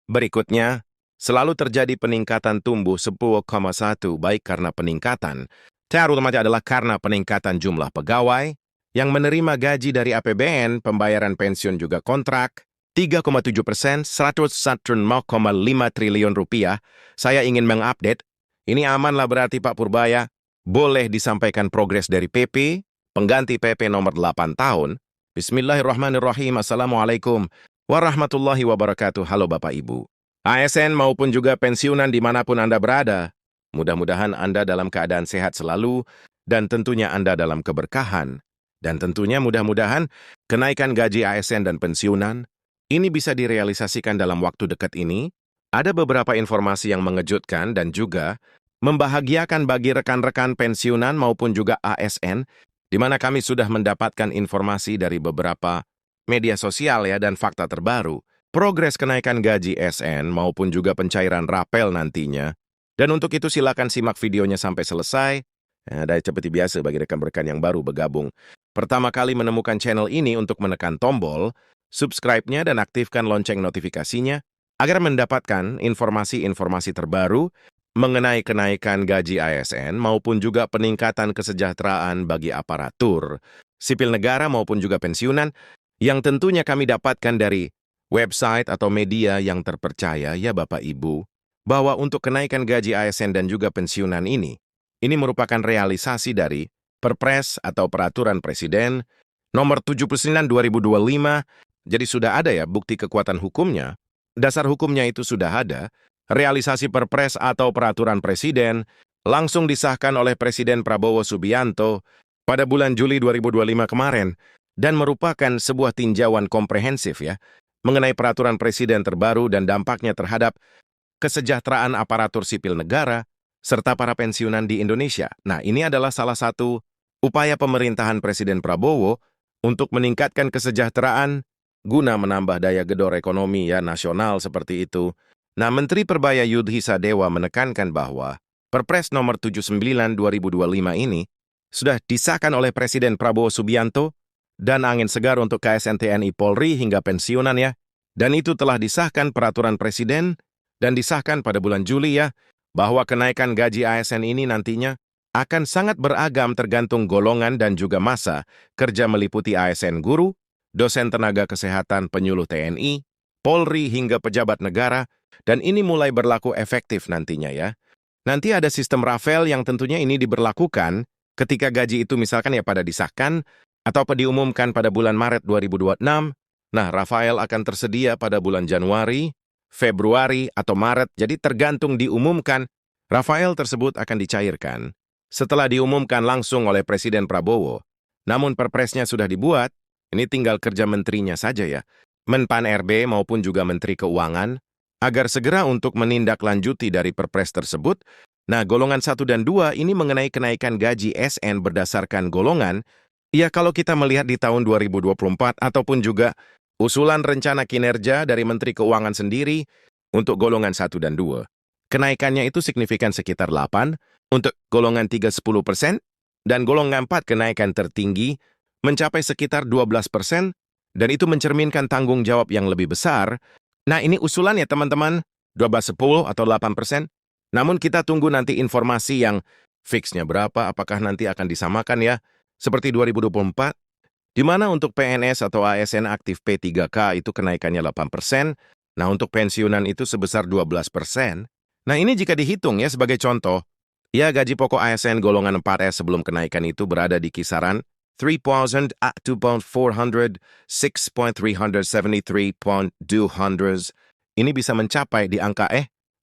Berikutnya, selalu terjadi peningkatan tumbuh 10,1 baik karena peningkatan, terutama adalah karena peningkatan jumlah pegawai yang menerima gaji dari APBN, pembayaran pensiun juga kontrak, 3,7%, 101,5 triliun rupiah. Saya ingin mengupdate, ini amanlah berarti Pak Purbaya, boleh disampaikan progres dari PP, pengganti PP nomor 8 tahun. Bismillahirrahmanirrahim. Assalamualaikum warahmatullahi wabarakatuh. Halo Bapak Ibu. ASN maupun juga pensiunan dimanapun Anda berada. Mudah-mudahan Anda dalam keadaan sehat selalu dan tentunya Anda dalam keberkahan. Dan tentunya mudah-mudahan kenaikan gaji ASN dan pensiunan ini bisa direalisasikan dalam waktu dekat ini. Ada beberapa informasi yang mengejutkan dan juga membahagiakan bagi rekan-rekan pensiunan maupun juga ASN, di mana kami sudah mendapatkan informasi dari beberapa media sosial ya dan fakta terbaru, progres kenaikan gaji ASN maupun juga pencairan rapel nantinya. Dan untuk itu silakan simak videonya sampai selesai. Dan seperti biasa bagi rekan-rekan yang baru bergabung, pertama kali menemukan channel ini untuk menekan tombol subscribe-nya dan aktifkan lonceng notifikasinya agar mendapatkan informasi-informasi terbaru mengenai kenaikan gaji ASN maupun juga peningkatan kesejahteraan bagi aparatur sipil negara maupun juga pensiunan yang tentunya kami dapatkan dari website atau media yang terpercaya ya Bapak Ibu, bahwa untuk kenaikan gaji ASN dan juga pensiunan ini merupakan realisasi dari Perpres atau Peraturan Presiden Nomor 79 2025, jadi sudah ada ya bukti kekuatan hukumnya, dasar hukumnya itu sudah ada, realisasi Perpres atau Peraturan Presiden langsung disahkan oleh Presiden Prabowo Subianto pada bulan Juli 2025 kemarin, dan merupakan sebuah tinjauan komprehensif ya, mengenai Peraturan Presiden terbaru dan dampaknya terhadap kesejahteraan aparatur sipil negara, serta para pensiunan di Indonesia. Nah, ini adalah salah satu upaya pemerintahan Presiden Prabowo untuk meningkatkan kesejahteraan guna menambah daya gedor ekonomi ya nasional seperti itu. Nah, Menteri Perbaya Yudhi Sadewa menekankan bahwa Perpres nomor 79 2025 ini sudah disahkan oleh Presiden Prabowo Subianto dan angin segar untuk KSN TNI Polri hingga pensiunan ya. Dan itu telah disahkan peraturan Presiden dan disahkan pada bulan Juli ya, bahwa kenaikan gaji ASN ini nantinya akan sangat beragam tergantung golongan dan juga masa kerja meliputi ASN guru, dosen tenaga kesehatan penyuluh TNI, Polri hingga pejabat negara, dan ini mulai berlaku efektif nantinya ya. Nanti ada sistem Rafael yang tentunya ini diberlakukan ketika gaji itu misalkan ya pada disahkan atau diumumkan pada bulan Maret 2026. Nah, Rafael akan tersedia pada bulan Januari, Februari, atau Maret, jadi tergantung diumumkan, Rafael tersebut akan dicairkan setelah diumumkan langsung oleh Presiden Prabowo. Namun perpresnya sudah dibuat, ini tinggal kerja menterinya saja ya, Menpan RB maupun juga Menteri Keuangan, agar segera untuk menindaklanjuti dari perpres tersebut. Nah, golongan 1 dan 2 ini mengenai kenaikan gaji SN berdasarkan golongan, ya kalau kita melihat di tahun 2024 ataupun juga usulan rencana kinerja dari Menteri Keuangan sendiri untuk golongan 1 dan 2. Kenaikannya itu signifikan sekitar 8, untuk golongan 3 10%, dan golongan 4 kenaikan tertinggi mencapai sekitar 12%, dan itu mencerminkan tanggung jawab yang lebih besar. Nah ini usulan ya teman-teman, 12 10 atau 8%, namun kita tunggu nanti informasi yang fixnya berapa, apakah nanti akan disamakan ya, seperti 2024, di mana untuk PNS atau ASN aktif P3K itu kenaikannya 8%, nah untuk pensiunan itu sebesar 12%. Nah ini jika dihitung ya sebagai contoh, ya gaji pokok ASN golongan 4S sebelum kenaikan itu berada di kisaran 3,000 at 2,400, 6,373,200. Ini bisa mencapai di angka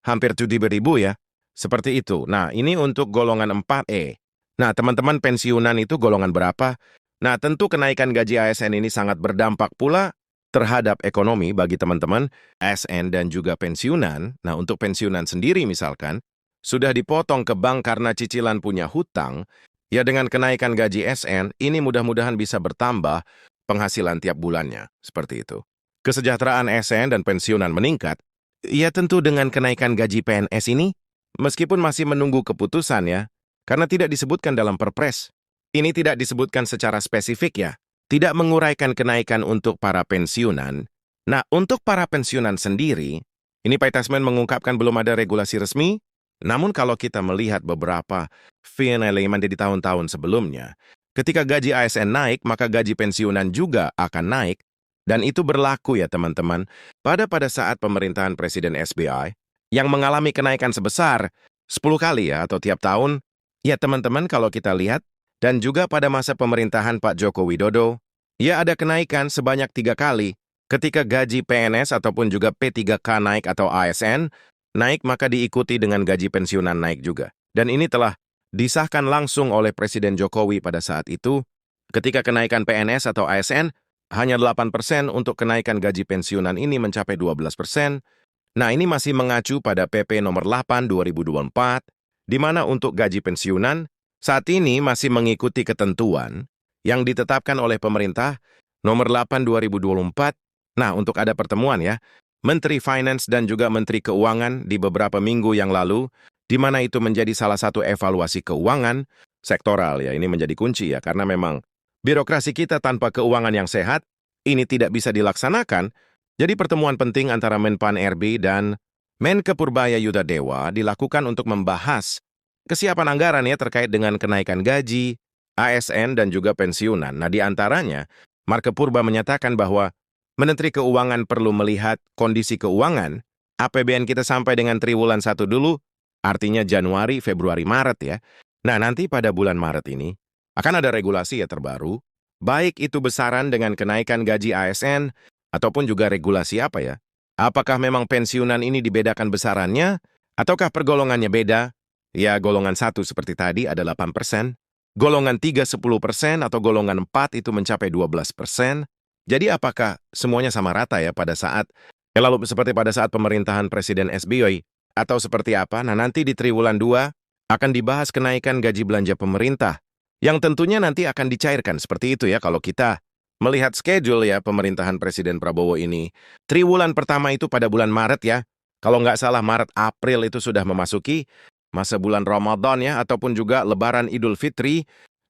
hampir 7.000 ya, seperti itu. Nah ini untuk golongan 4E. Nah teman-teman pensiunan itu golongan berapa? Nah, tentu kenaikan gaji ASN ini sangat berdampak pula terhadap ekonomi bagi teman-teman ASN dan juga pensiunan. Nah, untuk pensiunan sendiri misalkan, sudah dipotong ke bank karena cicilan punya hutang, ya dengan kenaikan gaji ASN, ini mudah-mudahan bisa bertambah penghasilan tiap bulannya, seperti itu. Kesejahteraan ASN dan pensiunan meningkat, ya tentu dengan kenaikan gaji PNS ini, meskipun masih menunggu keputusan ya, karena tidak disebutkan dalam perpres. Ini tidak disebutkan secara spesifik ya, tidak menguraikan kenaikan untuk para pensiunan. Nah, untuk para pensiunan sendiri, Ini Pak Tasman mengungkapkan belum ada regulasi resmi, namun kalau kita melihat beberapa fenomena di tahun-tahun sebelumnya, ketika gaji ASN naik, maka gaji pensiunan juga akan naik. Dan itu berlaku ya teman-teman, pada saat pemerintahan Presiden SBY yang mengalami kenaikan sebesar 10 kali ya atau tiap tahun, ya teman-teman kalau kita lihat, dan juga pada masa pemerintahan Pak Joko Widodo, ya ada kenaikan sebanyak 3 kali. Ketika gaji PNS ataupun juga P3K naik atau ASN naik, maka diikuti dengan gaji pensiunan naik juga. Dan ini telah disahkan langsung oleh Presiden Jokowi pada saat itu, ketika kenaikan PNS atau ASN hanya 8% untuk kenaikan gaji pensiunan ini mencapai 12%. Nah, ini masih mengacu pada PP nomor 8 2024, di mana untuk gaji pensiunan saat ini masih mengikuti ketentuan yang ditetapkan oleh pemerintah nomor 8 2024. Nah, untuk ada pertemuan ya, Menteri Finance dan juga Menteri Keuangan di beberapa minggu yang lalu, di mana itu menjadi salah satu evaluasi keuangan sektoral ya, ini menjadi kunci ya, karena memang birokrasi kita tanpa keuangan yang sehat, ini tidak bisa dilaksanakan. Jadi pertemuan penting antara Menpan RB dan Menke Purbaya Yudadewa dilakukan untuk membahas kesiapan anggaran ya terkait dengan kenaikan gaji, ASN dan juga pensiunan. Nah, di antaranya, Menke Purba menyatakan bahwa Menteri Keuangan perlu melihat kondisi keuangan APBN kita sampai dengan triwulan 1 dulu, artinya Januari, Februari, Maret ya. Nah, nanti pada bulan Maret ini akan ada regulasi ya terbaru, baik itu besaran dengan kenaikan gaji ASN, ataupun juga regulasi apa ya. Apakah memang pensiunan ini dibedakan besarannya, ataukah pergolongannya beda? Ya, golongan 1 seperti tadi ada 8%, golongan 3 10%, atau golongan 4 itu mencapai 12%. Jadi apakah semuanya sama rata ya pada saat, lalu seperti pada saat pemerintahan Presiden SBY, atau seperti apa? Nah, nanti di triwulan 2 akan dibahas kenaikan gaji belanja pemerintah, yang tentunya nanti akan dicairkan seperti itu ya kalau kita melihat schedule ya pemerintahan Presiden Prabowo ini. Triwulan pertama itu pada bulan Maret ya, kalau nggak salah Maret April itu sudah memasuki masa bulan Ramadan ya, ataupun juga Lebaran Idul Fitri.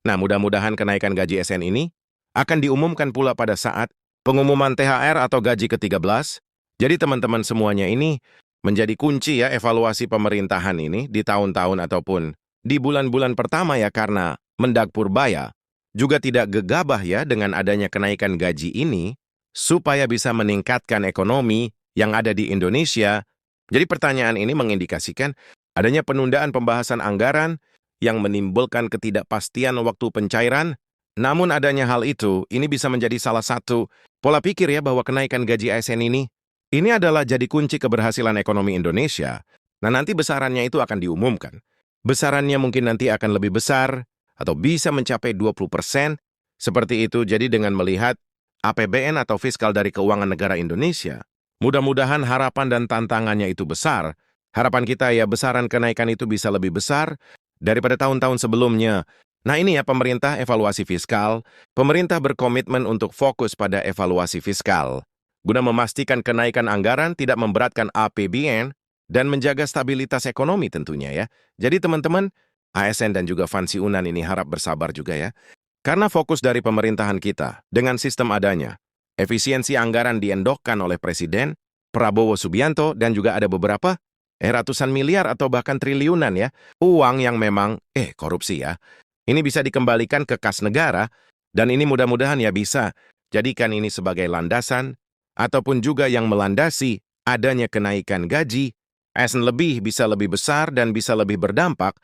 Nah, mudah-mudahan kenaikan gaji SN ini akan diumumkan pula pada saat pengumuman THR atau gaji ke-13. Jadi teman-teman semuanya ini menjadi kunci ya evaluasi pemerintahan ini di tahun-tahun ataupun di bulan-bulan pertama ya, karena Mendak Purbaya juga tidak gegabah ya dengan adanya kenaikan gaji ini supaya bisa meningkatkan ekonomi yang ada di Indonesia. Jadi pertanyaan ini mengindikasikan adanya penundaan pembahasan anggaran yang menimbulkan ketidakpastian waktu pencairan. Namun adanya hal itu, ini bisa menjadi salah satu pola pikir ya bahwa kenaikan gaji ASN ini adalah jadi kunci keberhasilan ekonomi Indonesia. Nah, nanti besarannya itu akan diumumkan. Besarannya mungkin nanti akan lebih besar atau bisa mencapai 20%, seperti itu. Jadi dengan melihat APBN atau fiskal dari keuangan negara Indonesia, mudah-mudahan harapan dan tantangannya itu besar. Harapan kita ya besaran kenaikan itu bisa lebih besar daripada tahun-tahun sebelumnya. Nah, ini ya pemerintah evaluasi fiskal. Pemerintah berkomitmen untuk fokus pada evaluasi fiskal, guna memastikan kenaikan anggaran tidak memberatkan APBN dan menjaga stabilitas ekonomi tentunya ya. Jadi teman-teman, ASN dan juga pensiunan ini harap bersabar juga ya. Karena fokus dari pemerintahan kita dengan sistem adanya efisiensi anggaran diendokkan oleh Presiden Prabowo Subianto, dan juga ada beberapa ratusan miliar atau bahkan triliunan ya, uang yang memang korupsi ya. Ini bisa dikembalikan ke kas negara, dan ini mudah-mudahan ya bisa jadikan ini sebagai landasan, ataupun juga yang melandasi adanya kenaikan gaji, ASN bisa lebih besar dan bisa lebih berdampak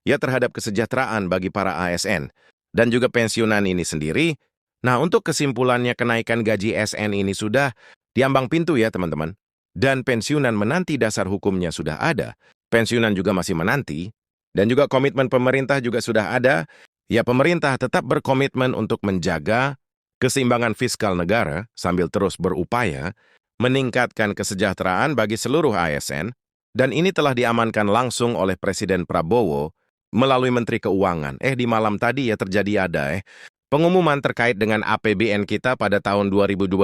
ya terhadap kesejahteraan bagi para ASN, dan juga pensiunan ini sendiri. Nah, untuk kesimpulannya kenaikan gaji ASN ini sudah diambang pintu ya teman-teman, dan pensiunan menanti dasar hukumnya sudah ada, pensiunan juga masih menanti, dan juga komitmen pemerintah juga sudah ada. Ya, pemerintah tetap berkomitmen untuk menjaga keseimbangan fiskal negara sambil terus berupaya meningkatkan kesejahteraan bagi seluruh ASN, dan ini telah diamankan langsung oleh Presiden Prabowo melalui Menteri Keuangan. Di malam tadi ya terjadi ada pengumuman terkait dengan APBN kita pada tahun 2025,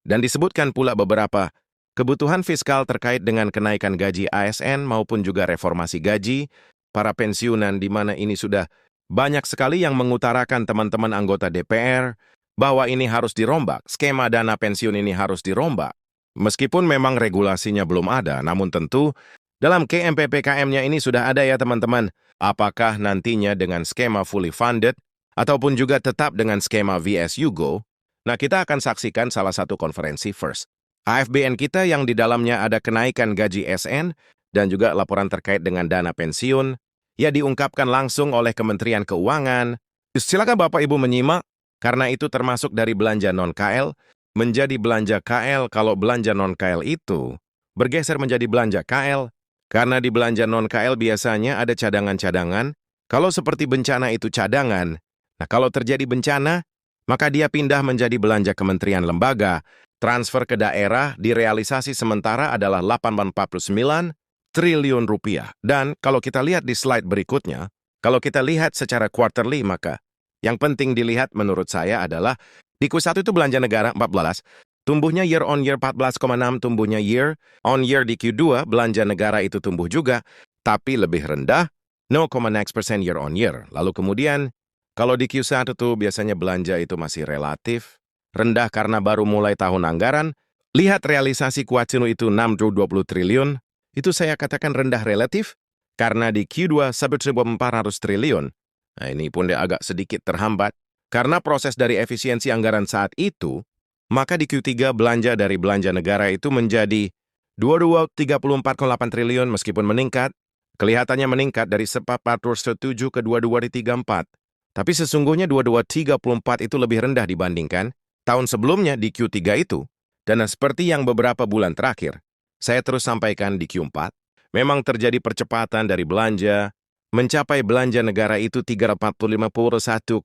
dan disebutkan pula beberapa kebutuhan fiskal terkait dengan kenaikan gaji ASN maupun juga reformasi gaji para pensiunan, di mana ini sudah banyak sekali yang mengutarakan teman-teman anggota DPR bahwa ini harus dirombak, skema dana pensiun ini harus dirombak. Meskipun memang regulasinya belum ada, namun tentu dalam KMPPKM-nya ini sudah ada ya teman-teman. Apakah nantinya dengan skema fully funded ataupun juga tetap dengan skema VSU Go? Nah, kita akan saksikan salah satu konferensi first. AFBN kita yang di dalamnya ada kenaikan gaji SN dan juga laporan terkait dengan dana pensiun, ya diungkapkan langsung oleh Kementerian Keuangan. Silakan Bapak Ibu menyimak, karena itu termasuk dari belanja non-KL menjadi belanja KL kalau belanja non-KL itu bergeser menjadi belanja KL, karena di belanja non-KL biasanya ada cadangan-cadangan. Kalau seperti bencana itu cadangan, nah kalau terjadi bencana, maka dia pindah menjadi belanja kementerian lembaga, transfer ke daerah direalisasi sementara adalah 849 triliun rupiah. Dan kalau kita lihat di slide berikutnya, kalau kita lihat secara quarterly, maka yang penting dilihat menurut saya adalah di Q1 itu belanja negara 14, tumbuhnya year on year 14,6, tumbuhnya year on year di Q2, belanja negara itu tumbuh juga, tapi lebih rendah, 0,9% year on year. Lalu kemudian, kalau di Q1 tuh biasanya belanja itu masih relatif rendah karena baru mulai tahun anggaran. Lihat realisasi Q1 itu 620 triliun, itu saya katakan rendah relatif, karena di Q2 1.400 triliun. Nah, ini pun dia agak sedikit terhambat. Karena proses dari efisiensi anggaran saat itu, maka di Q3 belanja dari belanja negara itu menjadi 2234,8 triliun meskipun meningkat. Kelihatannya meningkat dari 407 ke 2234. Tapi sesungguhnya 2234 itu lebih rendah dibandingkan tahun sebelumnya di Q3 itu. Dan seperti yang beberapa bulan terakhir, saya terus sampaikan di Q4, memang terjadi percepatan dari belanja, mencapai belanja negara itu 341,4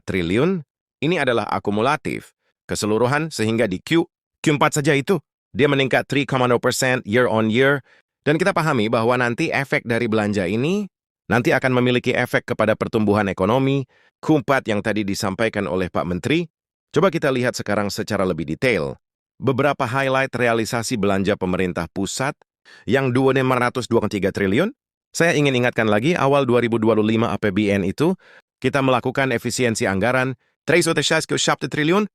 triliun. Ini adalah akumulatif keseluruhan sehingga di Q4 saja itu dia meningkat 3,0% year on year. Dan kita pahami bahwa nanti efek dari belanja ini nanti akan memiliki efek kepada pertumbuhan ekonomi. Q4 yang tadi disampaikan oleh Pak Menteri. Coba kita lihat sekarang secara lebih detail. Beberapa highlight realisasi belanja pemerintah pusat yang 2.523 triliun. Saya ingin ingatkan lagi, awal 2025 APBN itu, kita melakukan efisiensi anggaran 3,7 triliun,